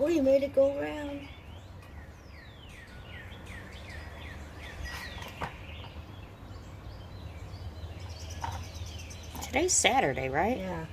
Oh, you made it go around. Today's Saturday, right? Yeah.